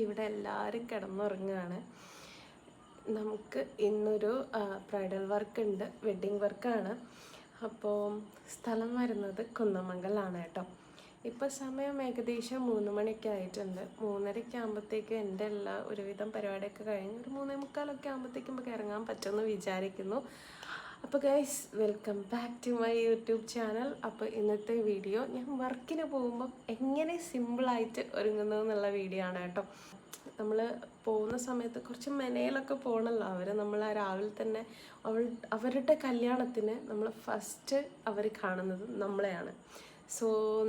ഇവിടെ എല്ലാവരും കിടന്നുറങ്ങുകയാണ്. നമുക്ക് ഇന്നൊരു ബ്രൈഡൽ വർക്ക് ഉണ്ട്, വെഡ്ഡിങ് വർക്കാണ്. അപ്പോൾ സ്ഥലം വരുന്നത് കുന്നമംഗലാണ് കേട്ടോ. ഇപ്പോൾ സമയം ഏകദേശം 3 മണിയൊക്കെ ആയിട്ടുണ്ട്. 3:30 ആകുമ്പോഴത്തേക്ക് എൻ്റെ ഒരുവിധം പരിപാടിയൊക്കെ കഴിഞ്ഞ് ഒരു 3:45 ആകുമ്പോഴത്തേക്കും നമുക്ക് ഇറങ്ങാൻ പറ്റുമെന്ന് വിചാരിക്കുന്നു. അപ്പോൾ guys, welcome back to my YouTube channel. അപ്പോൾ ഇന്നത്തെ വീഡിയോ ഞാൻ വർക്കിന് പോകുമ്പം എങ്ങനെ സിമ്പിളായിട്ട് ഒരുങ്ങുന്നു എന്നുള്ള വീഡിയോ ആണ് കേട്ടോ. നമ്മൾ പോകുന്ന സമയത്ത് കുറച്ച് മെനയിലൊക്കെ പോകണമല്ലോ. നമ്മൾ രാവിലെ തന്നെ അവരുടെ കല്യാണത്തിന് നമ്മൾ ഫസ്റ്റ് അവർ കാണുന്നത് നമ്മളെയാണ്. സോ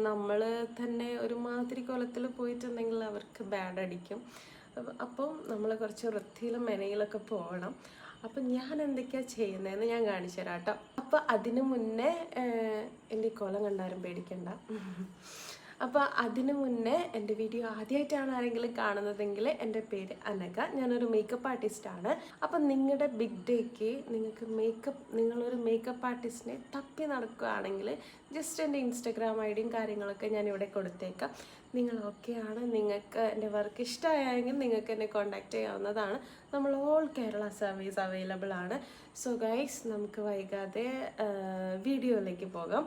നമ്മൾ തന്നെ ഒരുമാതിരി കോലത്തിൽ പോയിട്ടുണ്ടെങ്കിൽ അവർക്ക് ബാഡ് അടിക്കും. അപ്പം നമ്മൾ കുറച്ച് വൃത്തിയിലും മെനയിലൊക്കെ പോകണം. അപ്പം ഞാൻ എന്തൊക്കെയാണ് ചെയ്യുന്നതെന്ന് ഞാൻ കാണിച്ചു തരാം കേട്ടോ. അപ്പം അതിനു മുന്നേ എൻ്റെ കോലം കണ്ടാരും പേടിക്കണ്ട. അപ്പോൾ അതിനു മുന്നേ എൻ്റെ വീഡിയോ ആദ്യമായിട്ടാണ് ആരെങ്കിലും കാണുന്നതെങ്കിൽ എൻ്റെ പേര് അനഘ, ഞാനൊരു മേക്കപ്പ് ആർട്ടിസ്റ്റാണ്. അപ്പം നിങ്ങളുടെ ബിഗ് ഡേക്ക് നിങ്ങളൊരു മേക്കപ്പ് ആർട്ടിസ്റ്റിനെ തപ്പി നടക്കുകയാണെങ്കിൽ ജസ്റ്റ് എൻ്റെ ഇൻസ്റ്റഗ്രാം ഐഡിയും കാര്യങ്ങളൊക്കെ ഞാനിവിടെ കൊടുത്തേക്കാം. നിങ്ങൾ ഓക്കെയാണ്, നിങ്ങൾക്ക് എൻ്റെ വർക്ക് ഇഷ്ടമായെങ്കിൽ നിങ്ങൾക്ക് എന്നെ കോൺടാക്റ്റ് ചെയ്യാവുന്നതാണ്. നമ്മൾ ഓൾ കേരള സർവീസ് അവൈലബിൾ ആണ്. സോ ഗൈസ്, നമുക്ക് വൈകാതെ വീഡിയോയിലേക്ക് പോകാം.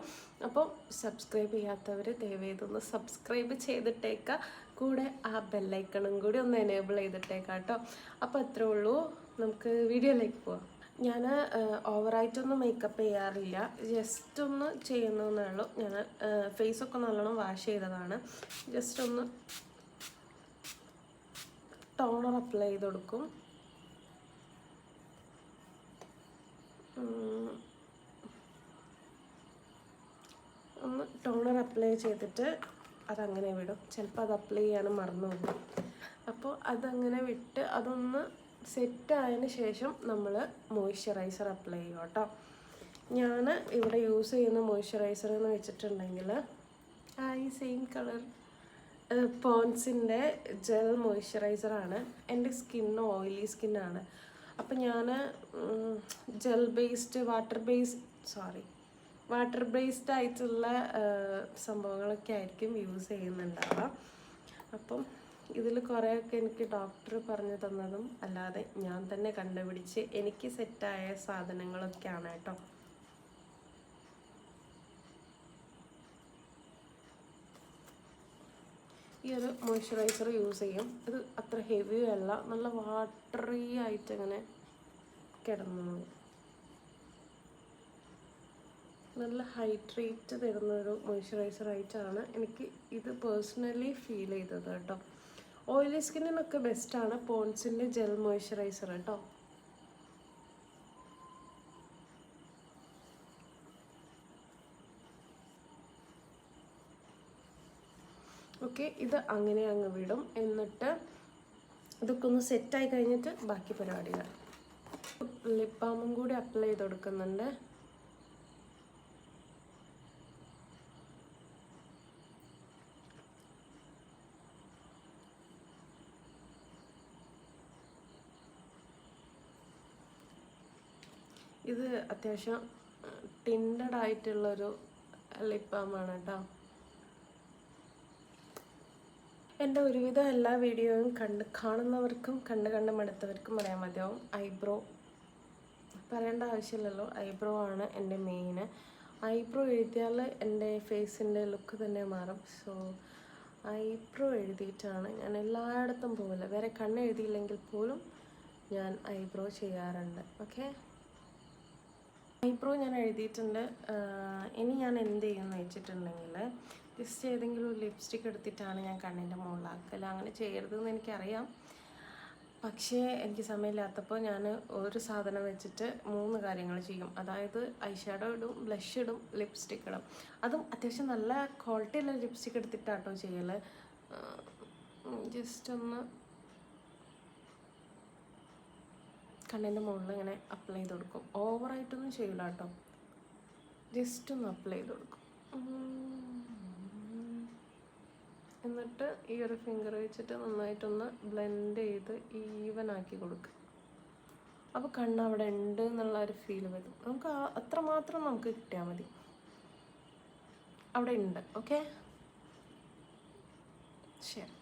അപ്പോൾ സബ്സ്ക്രൈബ് ചെയ്യാത്തവർ ദയവേതൊന്ന് സബ്സ്ക്രൈബ് ചെയ്തിട്ടേക്കുക. കൂടെ ആ ബെല്ലൈക്കണും കൂടി ഒന്ന് എനേബിൾ ചെയ്തിട്ടേക്കാം കേട്ടോ. അപ്പോൾ അത്രേ ഉള്ളൂ, നമുക്ക് വീഡിയോയിലേക്ക് പോകാം. ഞാൻ ഓവറായിട്ടൊന്നും മേക്കപ്പ് ചെയ്യാറില്ല, ജസ്റ്റ് ഒന്ന് ചെയ്യുന്നതേ ഉള്ളൂ. ഞാൻ ഫേസൊക്കെ നല്ലോണം വാഷ് ചെയ്തതാണ്. ജസ്റ്റ് ഒന്ന് ടോണർ അപ്ലൈ ചെയ്ത് കൊടുക്കും. ഒന്ന് ടോണർ അപ്ലൈ ചെയ്തിട്ട് അതങ്ങനെ വിടും. ചിലപ്പോൾ അത് അപ്ലൈ ചെയ്യാനും മറന്നു പോകും. അപ്പോൾ അതങ്ങനെ വിട്ട് അതൊന്ന് സെറ്റായതിന് ശേഷം നമ്മൾ മോയ്സ്ചറൈസർ അപ്ലൈ ചെയ്യും കേട്ടോ. ഞാൻ ഇവിടെ യൂസ് ചെയ്യുന്ന മോയ്സ്ചറൈസർ എന്ന് വെച്ചിട്ടുണ്ടെങ്കിൽ സെയിം കളർ പോൺസിൻ്റെ ജെൽ മോയ്സ്ചറൈസറാണ്. എൻ്റെ സ്കിന്ന് ഓയിലി സ്കിന്നാണ്. അപ്പം ഞാൻ വാട്ടർ ബേസ്ഡ് ആയിട്ടുള്ള സംഭവങ്ങളൊക്കെ ആയിരിക്കും യൂസ് ചെയ്യുന്നുണ്ടാവുക. അപ്പം ഇതിൽ കുറേയൊക്കെ എനിക്ക് ഡോക്ടർ പറഞ്ഞു തന്നതും അല്ലാതെ ഞാൻ തന്നെ കണ്ടുപിടിച്ച് എനിക്ക് സെറ്റായ സാധനങ്ങളൊക്കെയാണ് കേട്ടോ. ഈ ഒരു മോയ്സ്ചറൈസർ യൂസ് ചെയ്യും. ഇത് അത്ര ഹെവി അല്ല, നല്ല വാട്ടറി ആയിട്ട് അങ്ങനെ കിടന്നു, നല്ല ഹൈഡ്രേറ്റ് തരുന്നൊരു മോയ്സ്ചറൈസറായിട്ടാണ് എനിക്ക് ഇത് പേഴ്സണലി ഫീൽ ചെയ്തത് കേട്ടോ. ഓയിലി സ്കിന്നിനൊക്കെ ബെസ്റ്റാണ് പോൺസിൻ്റെ ജെൽ മോയ്സ്ചറൈസർ കേട്ടോ. ഓക്കെ, ഇത് അങ്ങനെ അങ്ങ് വിടും. എന്നിട്ട് ഇതൊക്കെ ഒന്ന് സെറ്റായി കഴിഞ്ഞിട്ട് ബാക്കി പരിപാടികൾ. ലിപ് ബാമും കൂടി അപ്ലൈ ചെയ്ത് കൊടുക്കുന്നുണ്ട്. ഇത് അത്യാവശ്യം ടിൻഡഡ് ആയിട്ടുള്ളൊരു ലിപ് ബാമാണ് കേട്ടോ. എൻ്റെ ഒരുവിധം എല്ലാ വീഡിയോയും കാണുന്നവർക്കും കണ്ട് മടുത്തവർക്കും അറിയാൻ മതിയാവും. ഐബ്രോ പറയേണ്ട ആവശ്യമില്ലല്ലോ, ഐബ്രോ ആണ് എൻ്റെ മെയിൻ. ഐബ്രോ എഴുതിയാൽ എൻ്റെ ഫേസിൻ്റെ ലുക്ക് തന്നെ മാറും. സോ ഐബ്രോ എഴുതിയിട്ടാണ് ഞാൻ എല്ലായിടത്തും പോകില്ല. വേറെ കണ്ണെഴുതിയില്ലെങ്കിൽ പോലും ഞാൻ ഐബ്രോ ചെയ്യാറുണ്ട്. ഓക്കെ, ഐബ്രോ ഞാൻ എഴുതിയിട്ടുണ്ട്. ഇനി ഞാൻ എന്ത് ചെയ്യുമെന്ന് വെച്ചിട്ടുണ്ടെങ്കിൽ ജസ്റ്റ് ഏതെങ്കിലും ഒരു ലിപ്സ്റ്റിക്ക് എടുത്തിട്ടാണ് ഞാൻ കണ്ണിൻ്റെ മുകളിലാക്കൽ. അങ്ങനെ ചെയ്യരുതെന്ന് എനിക്കറിയാം, പക്ഷേ എനിക്ക് സമയമില്ലാത്തപ്പോൾ ഞാൻ ഒരു സാധനം വെച്ചിട്ട് 3 കാര്യങ്ങൾ ചെയ്യും. അതായത് ഐഷാഡോ ഇടും, ബ്ലഷ് ഇടും, ലിപ്സ്റ്റിക്ക് ഇടും. അതും അത്യാവശ്യം നല്ല ക്വാളിറ്റിയുള്ള ലിപ്സ്റ്റിക്ക് എടുത്തിട്ടാട്ടോ ചെയ്യൽ. ജസ്റ്റ് ഒന്ന് കണ്ണിൻ്റെ മുകളിൽ ഇങ്ങനെ അപ്ലൈ ചെയ്ത് കൊടുക്കും. ഓവറായിട്ടൊന്നും ചെയ്യില്ല കേട്ടോ, ജസ്റ്റ് ഒന്ന് അപ്ലൈ ചെയ്ത് കൊടുക്കും. എന്നിട്ട് ഈ ഒരു ഫിംഗർ വെച്ചിട്ട് നന്നായിട്ടൊന്ന് ബ്ലെൻഡ് ചെയ്ത് ഈവൻ ആക്കി കൊടുക്കുക. അപ്പോൾ കണ്ണ് അവിടെ ഉണ്ട് എന്നുള്ള ഒരു ഫീൽ വരും. നമുക്ക് അത്രമാത്രം നമുക്ക് കിട്ടിയാൽ മതി, അവിടെ ഉണ്ട്. ഓക്കെ, ശരി.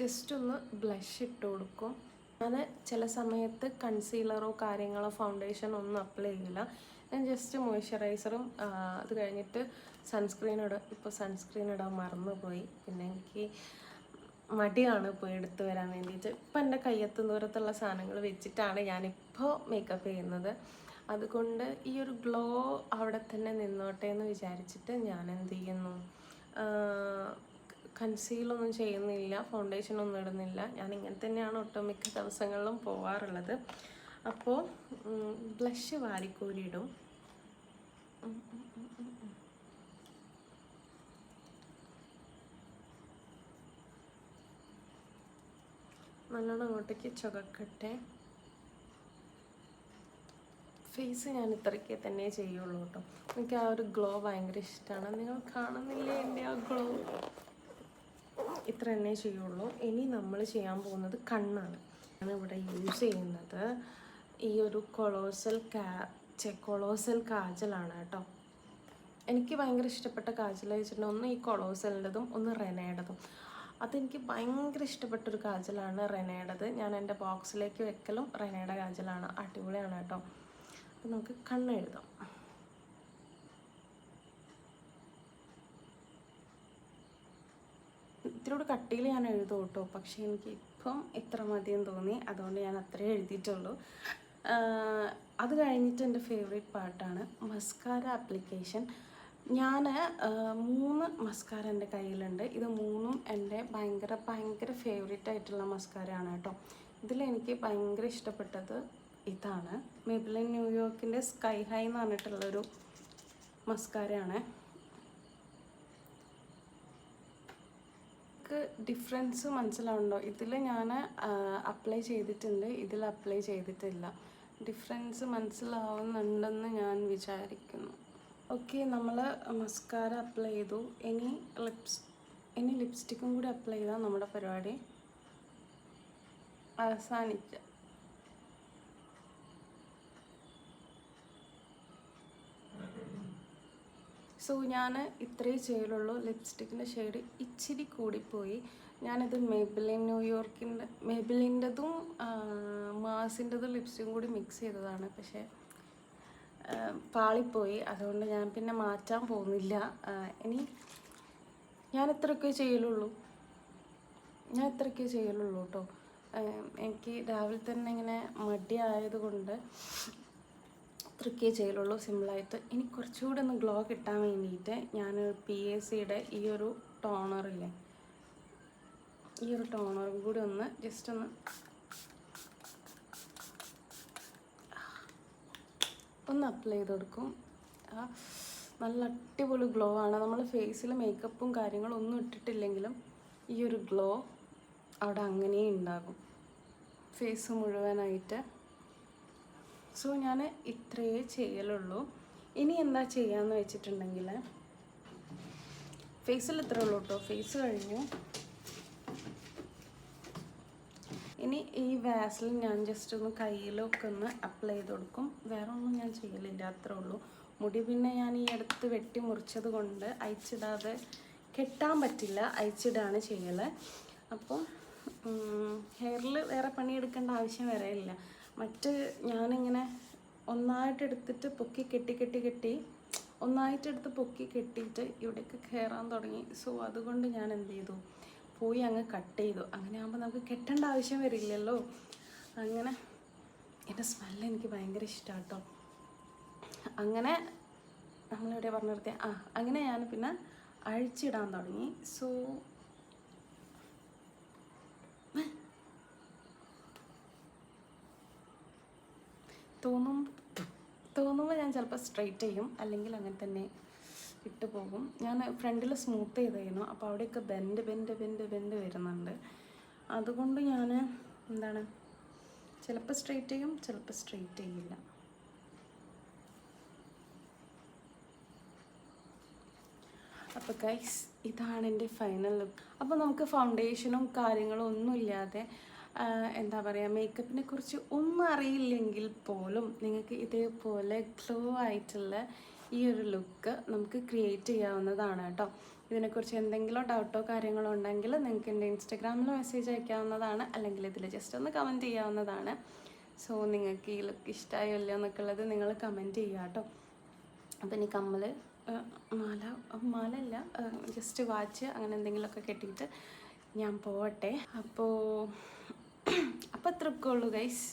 ജസ്റ്റ് ഒന്ന് ബ്ലഷ് ഇട്ട് കൊടുക്കും. ഞാൻ ചില സമയത്ത് കൺസീലറോ കാര്യങ്ങളോ ഫൗണ്ടേഷനോ ഒന്നും അപ്ലൈ ചെയ്യില്ല. ഞാൻ ജസ്റ്റ് മോയ്സ്ചറൈസറും അത് കഴിഞ്ഞിട്ട് സൺസ്ക്രീൻ ഇടും. ഇപ്പോൾ സൺസ്ക്രീൻ ഇടാൻ മറന്നുപോയി. പിന്നെ എനിക്ക് മടിയാണ് പോയി എടുത്തു വരാൻ വേണ്ടിയിട്ട്. ഇപ്പം എൻ്റെ കയ്യെത്തും ദൂരത്തുള്ള സാധനങ്ങൾ വെച്ചിട്ടാണ് ഞാനിപ്പോൾ മേക്കപ്പ് ചെയ്യുന്നത്. അതുകൊണ്ട് ഈ ഒരു ഗ്ലോ അവിടെ തന്നെ നിന്നോട്ടെ എന്ന് വിചാരിച്ചിട്ട് ഞാൻ എന്ത് ചെയ്യുന്നു, കൺസീലൊന്നും ചെയ്യുന്നില്ല, ഫൗണ്ടേഷനൊന്നും ഇടുന്നില്ല. ഞാൻ ഇങ്ങനെ തന്നെയാണ് ഒട്ടുമിക്ക ദിവസങ്ങളിലും പോവാറുള്ളത്. അപ്പോൾ ബ്ലഷ് വാരിക്കോരിയിടും. നല്ലോണം അങ്ങോട്ടേക്ക് ചുവക്കട്ടെ. ഫേസ് ഞാൻ ഇത്രയ്ക്ക് തന്നെ ചെയ്യുള്ളൂ കേട്ടോ. എനിക്ക് ആ ഒരു ഗ്ലോ ഭയങ്കര ഇഷ്ടമാണ്. നിങ്ങൾ കാണുന്നില്ലേ എൻ്റെ ആ ഗ്ലോ? ഇത്ര തന്നെ ചെയ്യുള്ളൂ. ഇനി നമ്മൾ ചെയ്യാൻ പോകുന്നത് കണ്ണാണ്. ഞാനിവിടെ യൂസ് ചെയ്യുന്നത് ഈ ഒരു കൊളോസൽ കാജലാണ് കേട്ടോ. എനിക്ക് ഭയങ്കര ഇഷ്ടപ്പെട്ട കാജൽ വെച്ചിട്ടുണ്ടെങ്കിൽ ഒന്ന് ഈ കൊളോസലിൻ്റെതും ഒന്ന് റെനയുടേതും. അതെനിക്ക് ഭയങ്കര ഇഷ്ടപ്പെട്ടൊരു കാജലാണ് റെനയുടേത്. ഞാൻ എൻ്റെ ബോക്സിലേക്ക് വെക്കലും റെനയുടെ കാജലാണ്. അടിപൊളിയാണ് കേട്ടോ. അപ്പം നമുക്ക് കണ്ണെഴുതാം. ഇത്തിരി കട്ടിയിൽ ഞാൻ എഴുതും കേട്ടോ. പക്ഷേ എനിക്ക് ഇപ്പം ഇത്ര മതിയെന്ന് തോന്നി, അതുകൊണ്ട് ഞാൻ അത്രേ എഴുതിയിട്ടുള്ളൂ. അത് കഴിഞ്ഞിട്ട് എൻ്റെ ഫേവറേറ്റ് പാർട്ടാണ് മസ്കാര ആപ്ലിക്കേഷൻ. ഞാൻ 3 മസ്കാര എൻ്റെ കയ്യിലുണ്ട്. ഇത് 3ഉം എൻ്റെ ഭയങ്കര ഫേവറേറ്റ് ആയിട്ടുള്ള മസ്കാരയാണ് കേട്ടോ. ഇതിലെനിക്ക് ഭയങ്കര ഇഷ്ടപ്പെട്ടത് ഇതാണ്. മെബിലിൻ ന്യൂയോർക്കിൻ്റെ സ്കൈ ഹൈ എന്ന് പറഞ്ഞിട്ടുള്ളൊരു മസ്കാരയാണ്. ഡിഫറൻസ് മനസ്സിലാവുന്നുണ്ടോ? ഇതിൽ ഞാൻ അപ്ലൈ ചെയ്തിട്ടുണ്ട്, ഇതിൽ അപ്ലൈ ചെയ്തിട്ടില്ല. ഡിഫറൻസ് മനസ്സിലാവുന്നുണ്ടെന്ന് ഞാൻ വിചാരിക്കുന്നു. ഓക്കെ, നമ്മൾ മസ്കാര അപ്ലൈ ചെയ്തു. ഇനി ലിപ്സ്റ്റിക്കും കൂടി അപ്ലൈ ചെയ്താൽ നമ്മുടെ പരിപാടി അവസാനിച്ച. സോ ഞാൻ ഇത്രയേ ചെയ്യലുള്ളൂ. ലിപ്സ്റ്റിക്കിൻ്റെ ഷെയ്ഡ് ഇച്ചിരി കൂടിപ്പോയി. ഞാനിത് മെബിലിൻ്റെതും മാസിൻ്റെതും ലിപ്സ്റ്റിക്കും കൂടി മിക്സ് ചെയ്തതാണ്. പക്ഷേ പാളിപ്പോയി. അതുകൊണ്ട് ഞാൻ പിന്നെ മാറ്റാൻ പോകുന്നില്ല. ഇനി ഞാൻ ഇത്രയൊക്കെ ചെയ്യലുള്ളൂ കേട്ടോ. എനിക്ക് രാവിലെ തന്നെ ഇങ്ങനെ മടിയായതുകൊണ്ട് ഇത്രയൊക്കെ ചെയ്യലുള്ളൂ സിമ്പിളായിട്ട്. ഇനി കുറച്ചുകൂടി ഒന്ന് ഗ്ലോ കിട്ടാൻ വേണ്ടിയിട്ട് ഞാൻ PACയുടെ ഈ ഒരു ടോണറില്ലേ, ഈ ഒരു ടോണറും കൂടി ഒന്ന് ജസ്റ്റ് ഒന്ന് അപ്ലൈ ചെയ്ത് കൊടുക്കും. നല്ല അടിപൊളി ഗ്ലോ ആണ്. നമ്മൾ ഫേസിൽ മേക്കപ്പും കാര്യങ്ങളും ഒന്നും ഇട്ടിട്ടില്ലെങ്കിലും ഈ ഒരു ഗ്ലോ അവിടെ അങ്ങനെ ഉണ്ടാകും ഫേസ് മുഴുവനായിട്ട്. സോ ഞാൻ ഇത്രയേ ചെയ്യലുള്ളൂ. ഇനി എന്താ ചെയ്യാന്ന് വെച്ചിട്ടുണ്ടെങ്കിൽ ഫേസിൽ ഇത്രേ ഉള്ളൂ കേട്ടോ. ഫേസ് കഴിഞ്ഞു. ഇനി ഈ വാസലിൻ ഞാൻ ജസ്റ്റ് ഒന്ന് കയ്യിലൊക്കെ ഒന്ന് അപ്ലൈ ചെയ്ത് കൊടുക്കും. വേറെ ഒന്നും ഞാൻ ചെയ്യലില്ല, അത്രേ ഉള്ളൂ. മുടി പിന്നെ ഞാൻ ഈ അടുത്ത് വെട്ടി മുറിച്ചത് കൊണ്ട് അയച്ചിടാതെ കെട്ടാൻ പറ്റില്ല, അയച്ചിടാണ് ചെയ്യൽ. അപ്പം ഹെയറിൽ വേറെ പണിയെടുക്കേണ്ട ആവശ്യം വരെ ഇല്ല. മറ്റ് ഞാനിങ്ങനെ ഒന്നായിട്ടെടുത്തിട്ട് പൊക്കി കെട്ടി ഒന്നായിട്ടെടുത്ത് പൊക്കി കെട്ടിയിട്ട് ഇവിടേക്ക് കയറാൻ തുടങ്ങി. സോ അതുകൊണ്ട് ഞാൻ എന്ത് ചെയ്തു, പോയി അങ്ങ് കട്ട് ചെയ്തു. അങ്ങനെ ആകുമ്പോൾ നമുക്ക് കെട്ടേണ്ട ആവശ്യം വരില്ലല്ലോ. അങ്ങനെ എൻ്റെ സ്മെല്ല് എനിക്ക് ഭയങ്കര ഇഷ്ടമാണ് കേട്ടോ. അങ്ങനെ നമ്മളിവിടെ പറഞ്ഞു നിർത്തിയ അങ്ങനെ ഞാൻ പിന്നെ അഴിച്ചിടാൻ തുടങ്ങി. സോ തോന്നുമ്പോൾ ഞാൻ ചിലപ്പോൾ സ്ട്രെയിറ്റ് ചെയ്യും, അല്ലെങ്കിൽ അങ്ങനെ തന്നെ ഇട്ട് പോകും. ഞാൻ ഫ്രണ്ടിൽ സ്മൂത്ത് ചെയ്തിരുന്നു, അപ്പോൾ അവിടെയൊക്കെ ബെൻഡ് വരുന്നുണ്ട്. അതുകൊണ്ട് ഞാൻ ചിലപ്പോൾ സ്ട്രെയിറ്റ് ചെയ്യും, ചിലപ്പോൾ സ്ട്രെയിറ്റ് ചെയ്യില്ല. അപ്പോൾ ഗൈസ്, ഇതാണ് എൻ്റെ ഫൈനൽ ലുക്ക്. അപ്പോൾ നമുക്ക് ഫൗണ്ടേഷനും കാര്യങ്ങളും ഒന്നുമില്ലാതെ എന്താ പറയുക, മേക്കപ്പിനെ കുറിച്ച് ഒന്നും അറിയില്ലെങ്കിൽ പോലും നിങ്ങൾക്ക് ഇതേപോലെ ഗ്ലോ ആയിട്ടുള്ള ഈ ഒരു ലുക്ക് നമുക്ക് ക്രിയേറ്റ് ചെയ്യാവുന്നതാണ് കേട്ടോ. ഇതിനെക്കുറിച്ച് എന്തെങ്കിലും ഡൗട്ടോ കാര്യങ്ങളോ ഉണ്ടെങ്കിൽ നിങ്ങൾക്ക് എൻ്റെ ഇൻസ്റ്റഗ്രാമിൽ മെസ്സേജ് അയക്കാവുന്നതാണ്, അല്ലെങ്കിൽ ഇതിൽ ജസ്റ്റ് ഒന്ന് കമൻറ്റ് ചെയ്യാവുന്നതാണ്. സോ നിങ്ങൾക്ക് ഈ ലുക്ക് ഇഷ്ടമായോ ഇല്ലയോ എന്നൊക്കെ ഉള്ളത് നിങ്ങൾ കമൻറ്റ് ചെയ്യുക കേട്ടോ. അപ്പോൾ ഇനി കമ്മൽ, മാലല്ല, ജസ്റ്റ് വാച്ച് അങ്ങനെ എന്തെങ്കിലുമൊക്കെ കെട്ടിയിട്ട് ഞാൻ പോവട്ടെ. അപ്പോൾ അത്രയൊക്കെ ഉള്ളൂ ഗൈസ്.